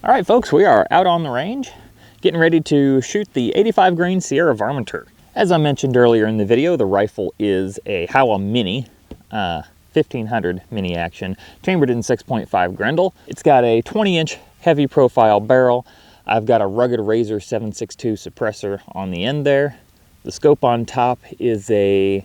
All right, folks, we are out on the range, getting ready to shoot the 85 grain Sierra Varminter. As I mentioned earlier in the video, the rifle is a Howa Mini, 1500 mini action, chambered in 6.5 Grendel. It's got a 20-inch heavy profile barrel. I've got a rugged Razor 7.62 suppressor on the end there. The scope on top is a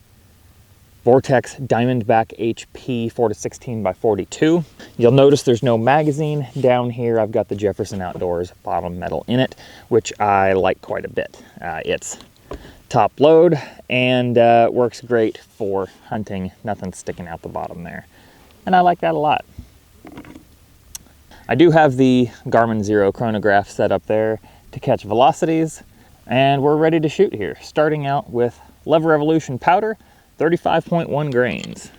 Vortex Diamondback HP 4-16x42. You'll notice there's no magazine down here. I've got the Jefferson Outdoors bottom metal in it, which I like quite a bit. It's top load and works great for hunting. Nothing sticking out the bottom there. And I like that a lot. I do have the Garmin Zero chronograph set up there to catch velocities, and we're ready to shoot here. Starting out with Lever Evolution powder, 35.1 grains.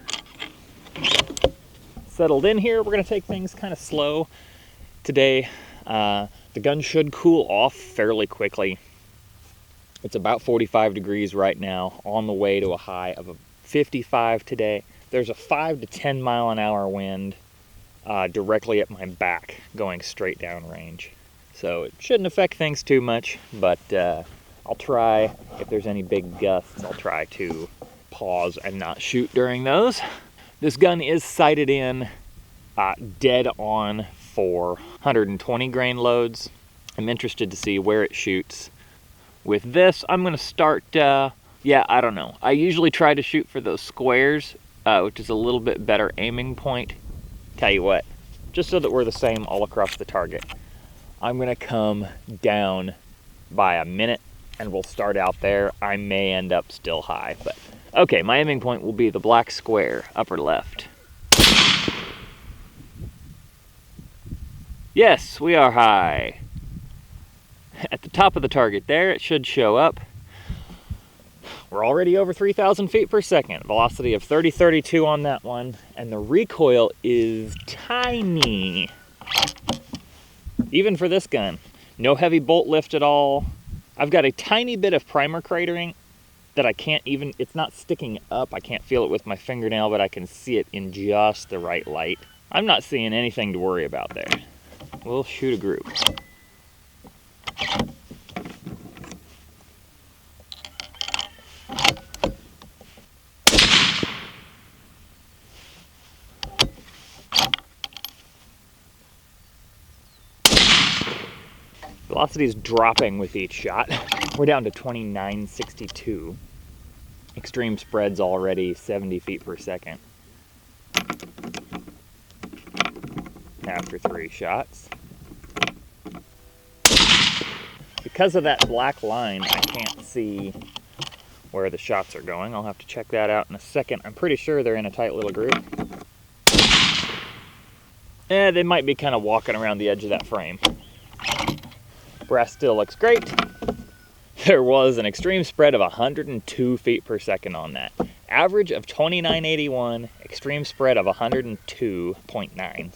Settled in here, we're gonna take things kind of slow today. The gun should cool off fairly quickly. It's about 45 degrees right now, on the way to a high of 55 today. There's a 5 to 10 mile an hour wind directly at my back, going straight down range. So it shouldn't affect things too much, but I'll try, if there's any big gusts, I'll try to pause and not shoot during those. This gun is sighted in dead on for 120 grain loads. I'm interested to see where it shoots. With this, I'm gonna start, I don't know. I usually try to shoot for those squares, which is a little bit better aiming point. Tell you what, just so that we're the same all across the target, I'm gonna come down by a minute and we'll start out there. I may end up still high, but okay, my aiming point will be the black square, upper left. Yes, we are high. At the top of the target there, it should show up. We're already over 3,000 feet per second. Velocity of 30-32 on that one, and the recoil is tiny. Even for this gun. No heavy bolt lift at all. I've got a tiny bit of primer cratering that I can't even, it's not sticking up. I can't feel it with my fingernail, but I can see it in just the right light. I'm not seeing anything to worry about there. We'll shoot a group. Velocity is dropping with each shot. We're down to 29.62. Extreme spread's already 70 feet per second. After 3 shots. Because of that black line, I can't see where the shots are going. I'll have to check that out in a second. I'm pretty sure they're in a tight little group. They might be kind of walking around the edge of that frame. Brass still looks great. There was an extreme spread of 102 feet per second on that. Average of 29.81, extreme spread of 102.9.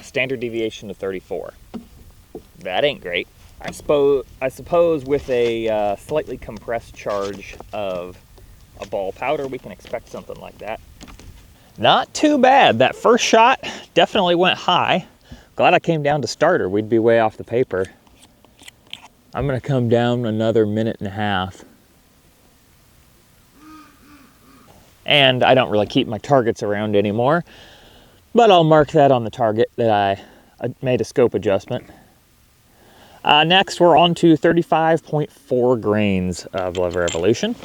Standard deviation of 34. That ain't great. I suppose with a slightly compressed charge of a ball powder, we can expect something like that. Not too bad. That first shot definitely went high. Glad I came down to starter. We'd be way off the paper. I'm gonna come down another minute and a half. And I don't really keep my targets around anymore, but I'll mark that on the target that I made a scope adjustment. Next, we're on to 35.4 grains of Lever Evolution.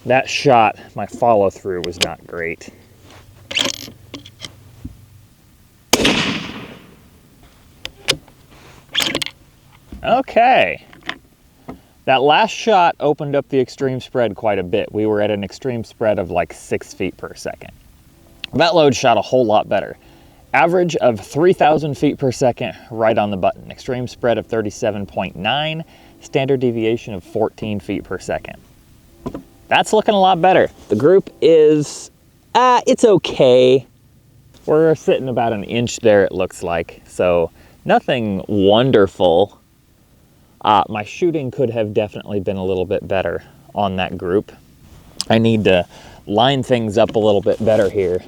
That shot, my follow through was not great. Okay. That last shot opened up the extreme spread quite a bit. We were at an extreme spread of like 6 feet per second. That load shot a whole lot better. Average of 3,000 feet per second, right on the button. Extreme spread of 37.9, standard deviation of 14 feet per second. That's looking a lot better. The group is, it's okay. We're sitting about an inch there, it looks like. So nothing wonderful. My shooting could have definitely been a little bit better on that group. I need to line things up a little bit better here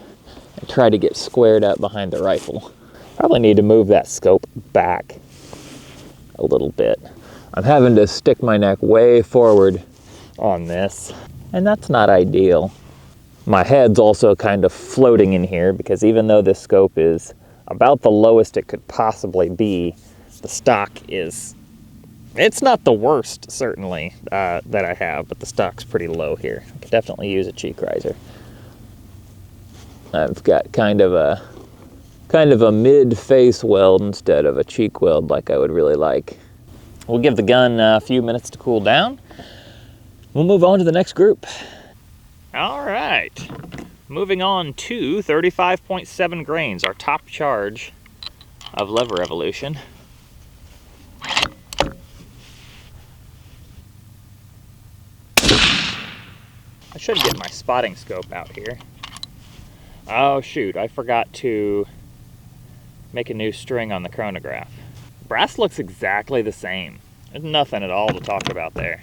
and try to get squared up behind the rifle. Probably need to move that scope back a little bit. I'm having to stick my neck way forward on this, and that's not ideal. My head's also kind of floating in here because even though this scope is about the lowest it could possibly be, the stock is, it's not the worst certainly that I have, but the stock's pretty low here. I could definitely use a cheek riser. I've got kind of a mid-face weld instead of a cheek weld like I would really like. We'll give the gun a few minutes to cool down. We'll move on to the next group. All right, moving on to 35.7 grains, our top charge of lever evolution. I should get my spotting scope out here. Oh shoot, I forgot to make a new string on the chronograph. Brass looks exactly the same. There's nothing at all to talk about there.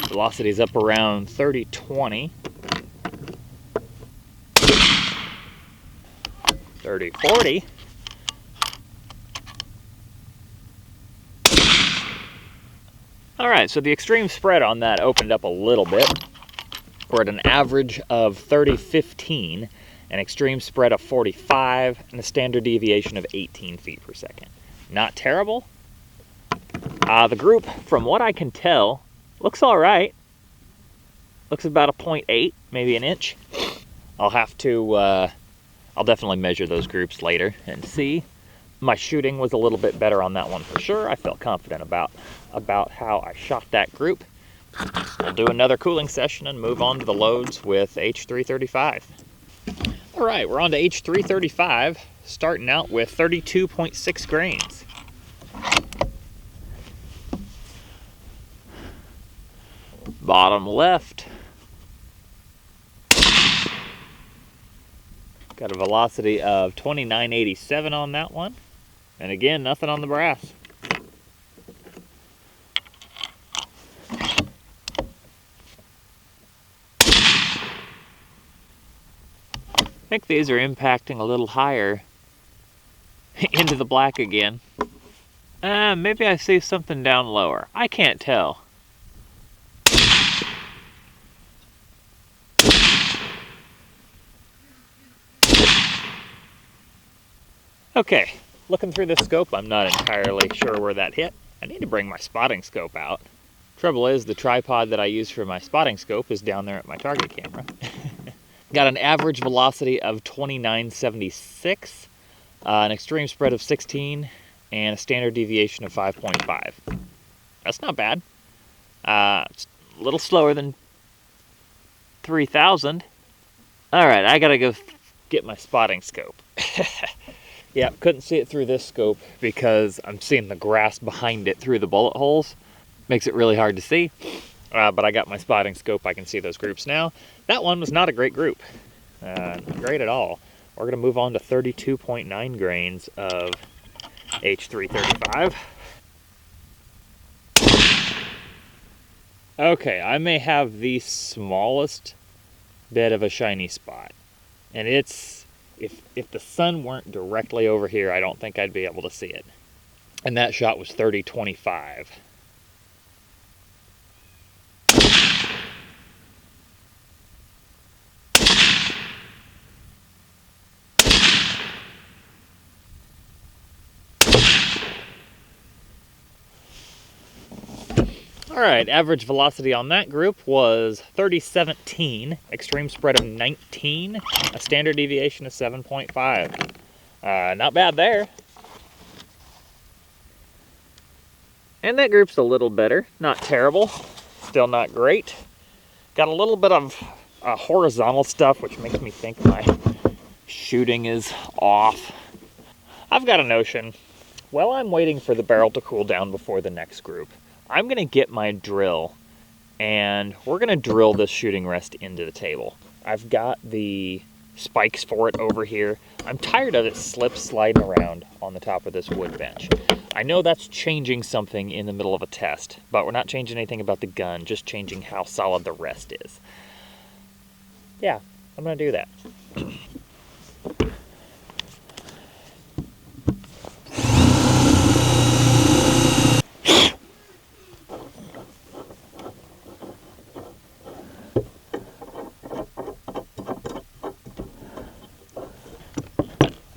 Velocity's up around 30-20. 30-40. All right, so the extreme spread on that opened up a little bit. We're at an average of 30-15, an extreme spread of 45, and a standard deviation of 18 feet per second. Not terrible. The group, from what I can tell, looks all right. Looks about a 0.8, maybe an inch. I'll have to, I'll definitely measure those groups later and see. My shooting was a little bit better on that one for sure. I felt confident about how I shot that group. We'll do another cooling session and move on to the loads with H335. All right, we're on to H335, starting out with 32.6 grains. Bottom left. Got a velocity of 2987 on that one. And again, nothing on the brass. I think these are impacting a little higher into the black again. Maybe I see something down lower. I can't tell. Okay, looking through this scope, I'm not entirely sure where that hit. I need to bring my spotting scope out. Trouble is, the tripod that I use for my spotting scope is down there at my target camera. Got an average velocity of 2976, an extreme spread of 16, and a standard deviation of 5.5. That's not bad. It's a little slower than 3000. All right, I gotta go get my spotting scope. Yeah, couldn't see it through this scope because I'm seeing the grass behind it through the bullet holes. Makes it really hard to see, but I got my spotting scope. I can see those groups now. That one was not a great group, not great at all. We're gonna move on to 32.9 grains of H335. Okay, I may have the smallest bit of a shiny spot, and it's, if the sun weren't directly over here, I don't think I'd be able to see it. And that shot was 30-25. All right, average velocity on that group was 30-17, extreme spread of 19, a standard deviation of 7.5. Not bad there. And that group's a little better, not terrible, still not great. Got a little bit of horizontal stuff, which makes me think my shooting is off. I've got a notion. While I'm waiting for the barrel to cool down before the next group, I'm gonna get my drill and we're gonna drill this shooting rest into the table. I've got the spikes for it over here. I'm tired of it sliding around on the top of this wood bench. I know that's changing something in the middle of a test, but we're not changing anything about the gun, just changing how solid the rest is. Yeah, I'm gonna do that.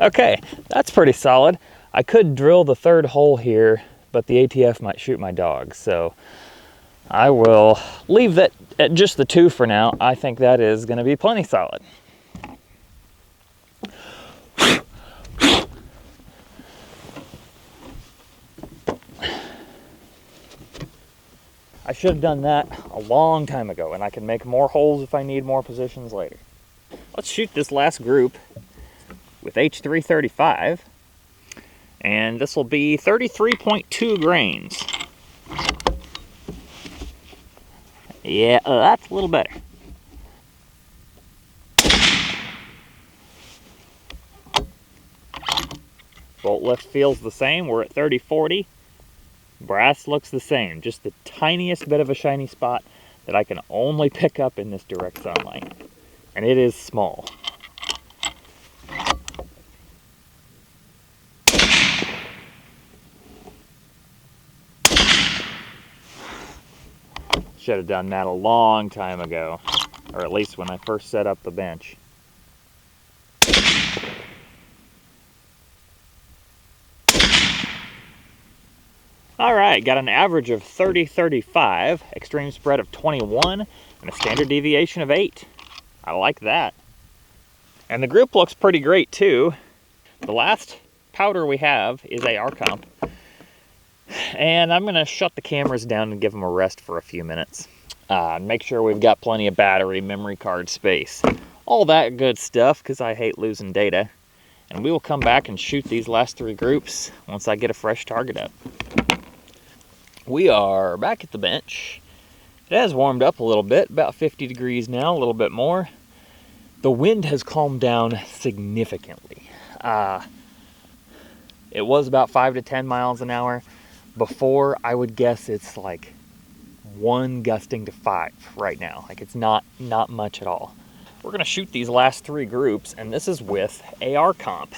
Okay, that's pretty solid. I could drill the third hole here, but the ATF might shoot my dog, so I will leave that at just the 2 for now. I think that is going to be plenty solid. I should have done that a long time ago, and I can make more holes if I need more positions later. Let's shoot this last group with H335, and this will be 33.2 grains. Yeah, that's a little better. Bolt lift feels the same. We're at 30-40. Brass looks the same, just the tiniest bit of a shiny spot that I can only pick up in this direct sunlight. And it is small. Should have done that a long time ago, or at least when I first set up the bench. All right, got an average of 30-35, extreme spread of 21, and a standard deviation of 8. I like that. And the group looks pretty great too. The last powder we have is AR comp. And I'm gonna shut the cameras down and give them a rest for a few minutes. Make sure we've got plenty of battery, memory card space, all that good stuff, because I hate losing data. And we will come back and shoot these last 3 groups once I get a fresh target up. We are back at the bench. It has warmed up a little bit, about 50 degrees now, a little bit more. The wind has calmed down significantly. It was about 5 to 10 miles an hour. Before, I would guess it's like 1 gusting to 5 right now. Like, it's not much at all. We're gonna shoot these last 3 groups, and this is with AR comp.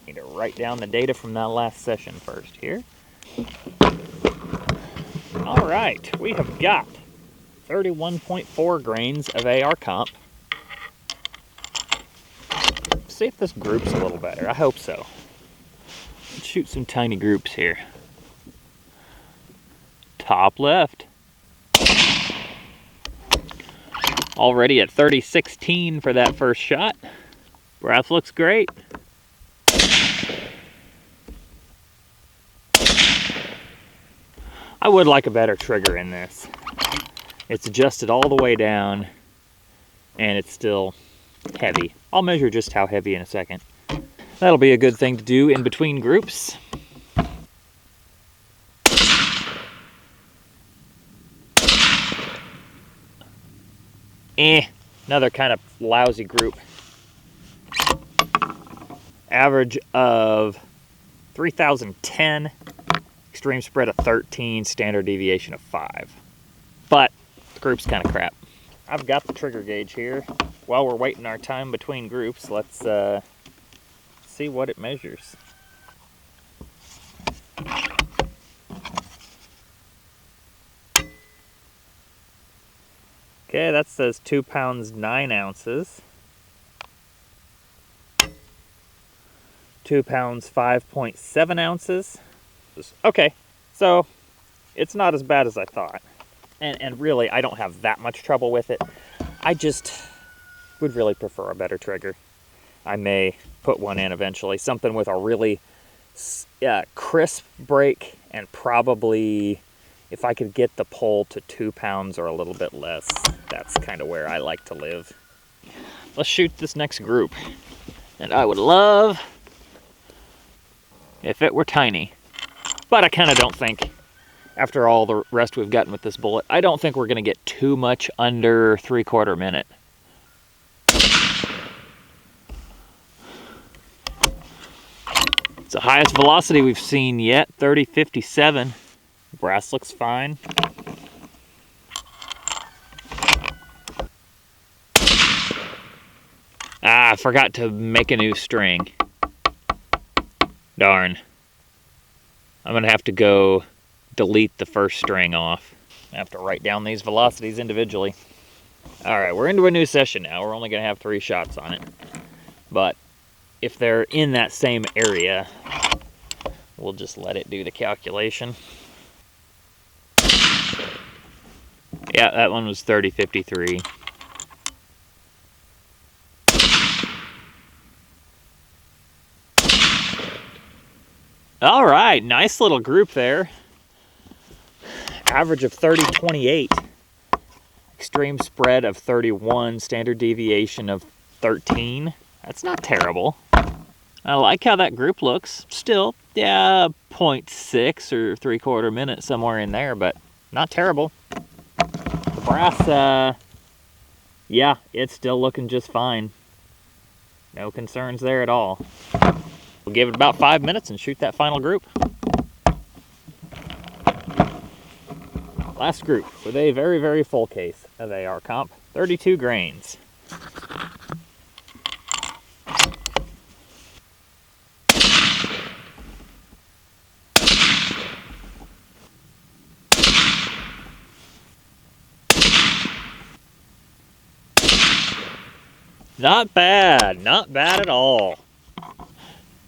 Need to write down the data from that last session first here. All right, we have got 31.4 grains of AR comp. See if this group's a little better. I hope so. Let's shoot some tiny groups here. Top left. Already at 30-16 for that first shot. Brass looks great. I would like a better trigger in this. It's adjusted all the way down and it's still heavy. I'll measure just how heavy in a second. That'll be a good thing to do in between groups. Another kind of lousy group. Average of 3,010, extreme spread of 13, standard deviation of 5. But the group's kind of crap. I've got the trigger gauge here. While we're waiting our time between groups, let's see what it measures. Okay, that says 2 pounds 9 ounces. 2 pounds 5.7 ounces. Okay, so it's not as bad as I thought. And really, I don't have that much trouble with it. I just would really prefer a better trigger. I may put one in eventually. Something with a really crisp break, and probably if I could get the pull to 2 pounds or a little bit less, that's kind of where I like to live. Let's shoot this next group. And I would love if it were tiny, but I kind of don't think after all the rest we've gotten with this bullet, I don't think we're going to get too much under 3/4 minute. It's the highest velocity we've seen yet, 30.57. Brass looks fine. Ah, I forgot to make a new string. Darn. I'm gonna have to go delete the first string off. I have to write down these velocities individually. All right, we're into a new session now. We're only gonna have 3 shots on it. But if they're in that same area, we'll just let it do the calculation. Yeah, that one was 30.53. All right, nice little group there. Average of 30.28. Extreme spread of 31. Standard deviation of 13. That's not terrible. I like how that group looks. Still, yeah, 0.6 or 3/4 minute, somewhere in there, but not terrible. The brass, yeah, it's still looking just fine. No concerns there at all. We'll give it about 5 minutes and shoot that final group. Last group with a very, very full case of AR comp, 32 grains. Not bad, not bad at all.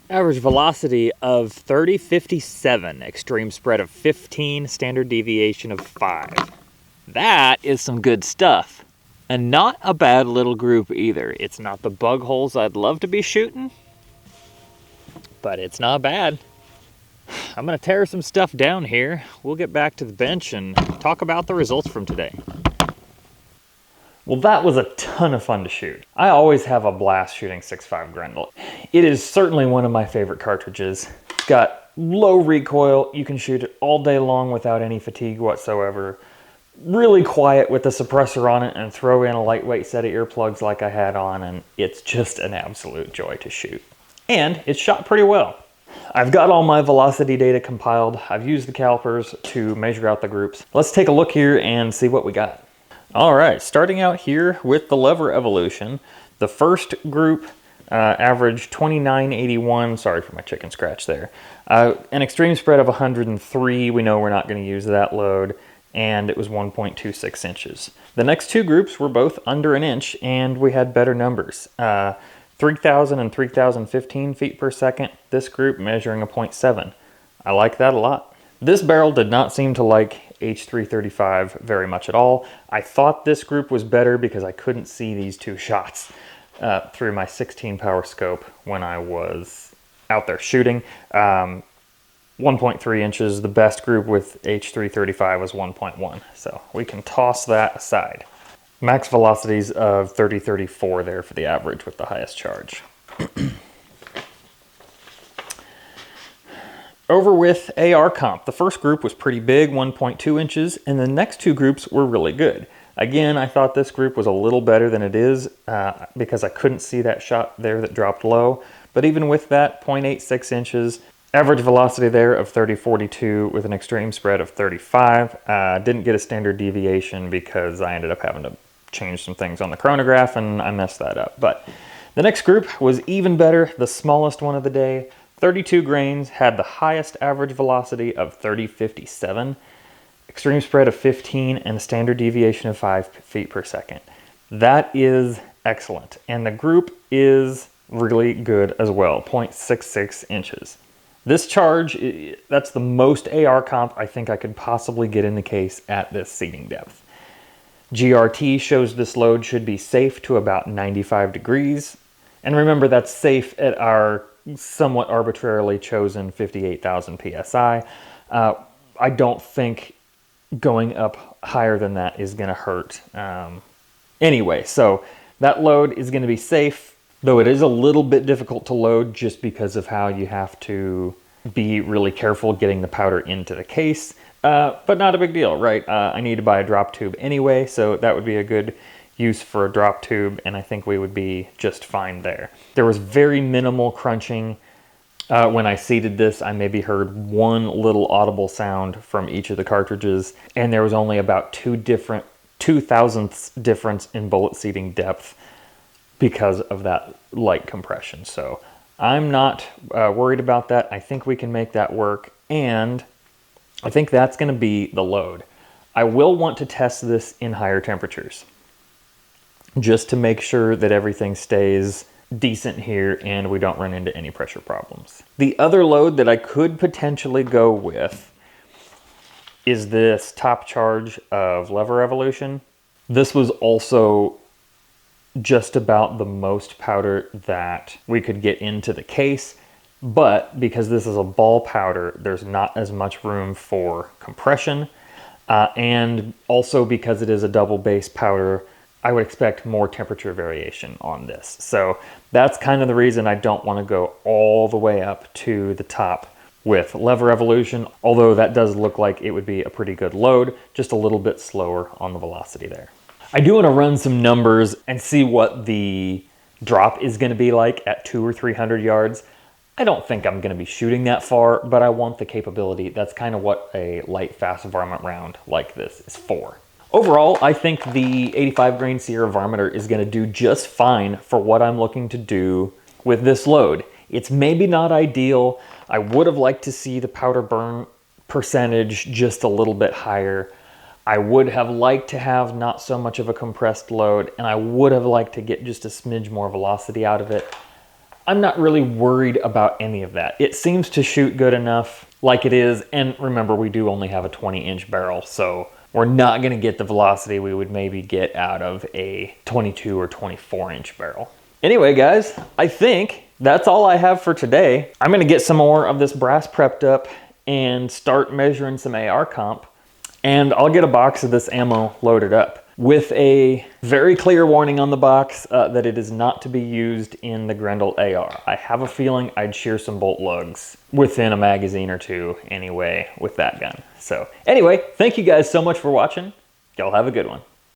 Average velocity of 30.57, extreme spread of 15, standard deviation of 5. That is some good stuff. And not a bad little group either. It's not the bug holes I'd love to be shooting, but it's not bad. I'm gonna tear some stuff down here. We'll get back to the bench and talk about the results from today. Well, that was a ton of fun to shoot. I always have a blast shooting 6.5 Grendel. It is certainly one of my favorite cartridges. It's got low recoil. You can shoot it all day long without any fatigue whatsoever. Really quiet with the suppressor on it, and throw in a lightweight set of earplugs like I had on, and it's just an absolute joy to shoot. And it's shot pretty well. I've got all my velocity data compiled. I've used the calipers to measure out the groups. Let's take a look here and see what we got. All right, starting out here with the lever evolution. The first group averaged 29.81. Sorry for my chicken scratch there. An extreme spread of 103. We know we're not going to use that load. And it was 1.26 inches. The next two groups were both under an inch, and we had better numbers. 3,000 and 3,015 feet per second. This group measuring a 0.7. I like that a lot. This barrel did not seem to like H335 very much at all. I thought this group was better because I couldn't see these two shots through my 16 power scope when I was out there shooting. 1.3 inches, the best group with H335 was 1.1, so we can toss that aside. Max velocities of 30-34 there for the average with the highest charge. Over with AR comp. The first group was pretty big, 1.2 inches, and the next two groups were really good. Again, I thought this group was a little better than it is because I couldn't see that shot there that dropped low, but even with that, 0.86 inches, average velocity there of 30.42 with an extreme spread of 35. Didn't get a standard deviation because I ended up having to change some things on the chronograph and I messed that up. But the next group was even better, the smallest one of the day. 32 grains, had the highest average velocity of 30.57, extreme spread of 15, and a standard deviation of 5 feet per second. That is excellent. And the group is really good as well, 0.66 inches. This charge, that's the most AR comp I think I could possibly get in the case at this seating depth. GRT shows this load should be safe to about 95 degrees. And remember, that's safe at our somewhat arbitrarily chosen 58,000 PSI. I don't think going up higher than that is gonna hurt. Anyway, so that load is gonna be safe, though it is a little bit difficult to load just because of how you have to be really careful getting the powder into the case. but not a big deal, right? I need to buy a drop tube anyway, so that would be a good use for a drop tube, and I think we would be just fine there. There was very minimal crunching. When I seated this, I maybe heard one little audible sound from each of the cartridges, and there was only about 2/1000ths difference in bullet seating depth because of that light compression. So I'm not worried about that. I think we can make that work, and I think that's going to be the load. I will want to test this in higher temperatures, just to make sure that everything stays decent here and we don't run into any pressure problems. The other load that I could potentially go with is this top charge of Lever Evolution. This was also just about the most powder that we could get into the case, but because this is a ball powder, there's not as much room for compression, and also because it is a double base powder, I would expect more temperature variation on this. So that's kind of the reason I don't want to go all the way up to the top with Lever Evolution, although that does look like it would be a pretty good load, just a little bit slower on the velocity there. I do want to run some numbers and see what the drop is going to be like at 200 or 300 yards. I don't think I'm going to be shooting that far, but I want the capability. That's kind of what a light, fast varmint round like this is for. Overall, I think the 85 grain Sierra Varminter is going to do just fine for what I'm looking to do with this load. It's maybe not ideal. I would have liked to see the powder burn percentage just a little bit higher. I would have liked to have not so much of a compressed load, and I would have liked to get just a smidge more velocity out of it. I'm not really worried about any of that. It seems to shoot good enough like it is, and remember, we do only have a 20-inch barrel, so we're not going to get the velocity we would maybe get out of a 22 or 24-inch barrel. Anyway, guys, I think that's all I have for today. I'm going to get some more of this brass prepped up and start measuring some AR comp, and I'll get a box of this ammo loaded up with a very clear warning on the box that it is not to be used in the Grendel AR. I have a feeling I'd shear some bolt lugs within a magazine or two anyway with that gun. So anyway, thank you guys so much for watching. Y'all have a good one.